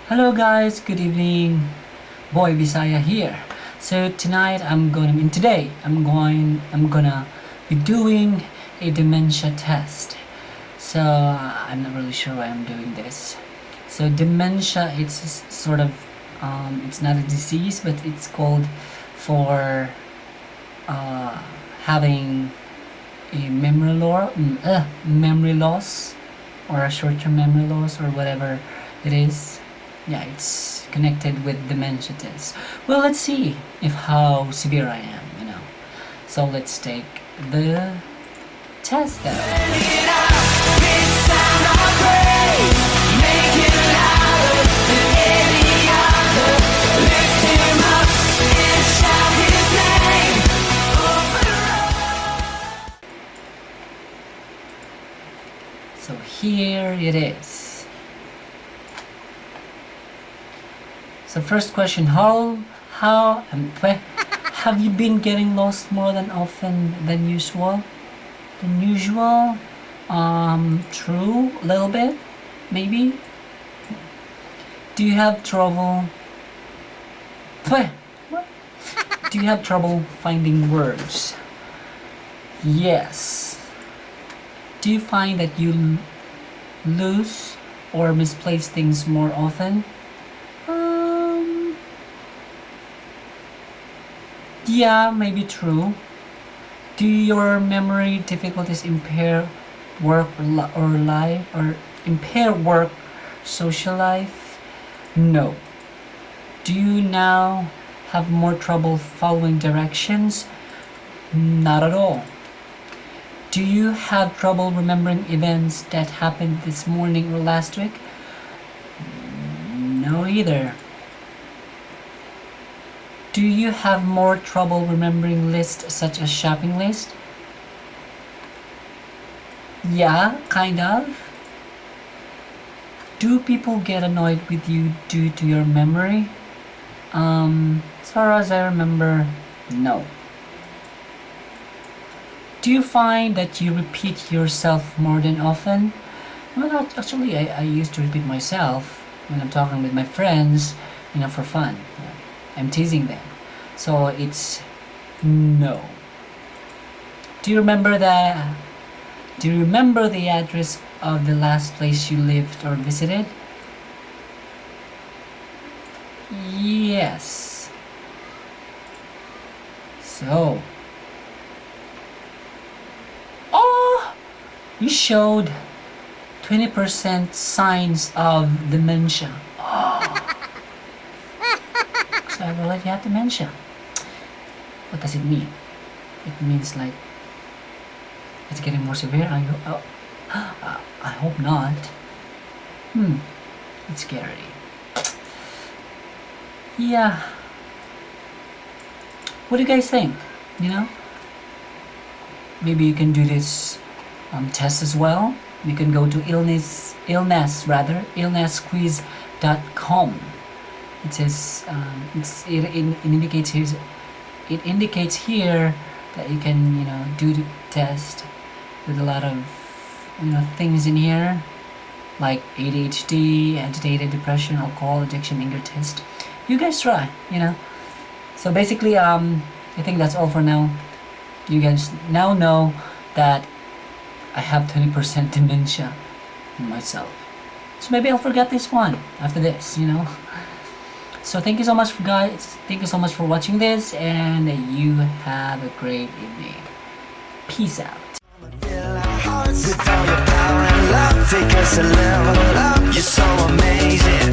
Hello guys, good evening. Boy Visaya here. So tonight today I'm gonna be doing a dementia test. So I'm not really sure why I'm doing this. So dementia, it's sort of it's not a disease, but it's called for having a memory loss or a short-term memory loss or whatever it is. Yeah, it's connected with dementia test. Well, let's see if how severe I am. So let's take the test out. So here it is. So first question, have you been getting lost more than often than usual? True, a little bit, maybe. Do you have trouble? Do you have trouble finding words? Yes. Do you find that you lose or misplace things more often? Yeah, maybe true. Do your memory difficulties impair work or impair work, social life? No. Do you now have more trouble following directions? Not at all. Do you have trouble remembering events that happened this morning or last week? No either. Do you have more trouble remembering lists such as shopping list? Yeah, kind of. Do people get annoyed with you due to your memory? As far as I remember, no. Do you find that you repeat yourself more than often? Well, actually, I used to repeat myself when I'm talking with my friends, for fun. I'm teasing them. So it's no. Do you remember the address of the last place you lived or visited? Yes. So, you showed 20% signs of dementia. So I already have dementia. What does it mean? It means like it's getting more severe. I hope not. It's scary. Yeah. What do you guys think? Maybe you can do this test as well. You can go to illnessquiz.com. It says it indicates here that you can do the test with a lot of things in here like ADHD, agitated, depression, alcohol addiction, anger test. You guys try. So basically I think that's all for now. You guys now know that I have 20% dementia myself. So maybe I'll forget this one after this. So thank you so much guys. Thank you so much for watching this, and you have a great evening. Peace out. With all your power and love, take us a level up. You're so amazing.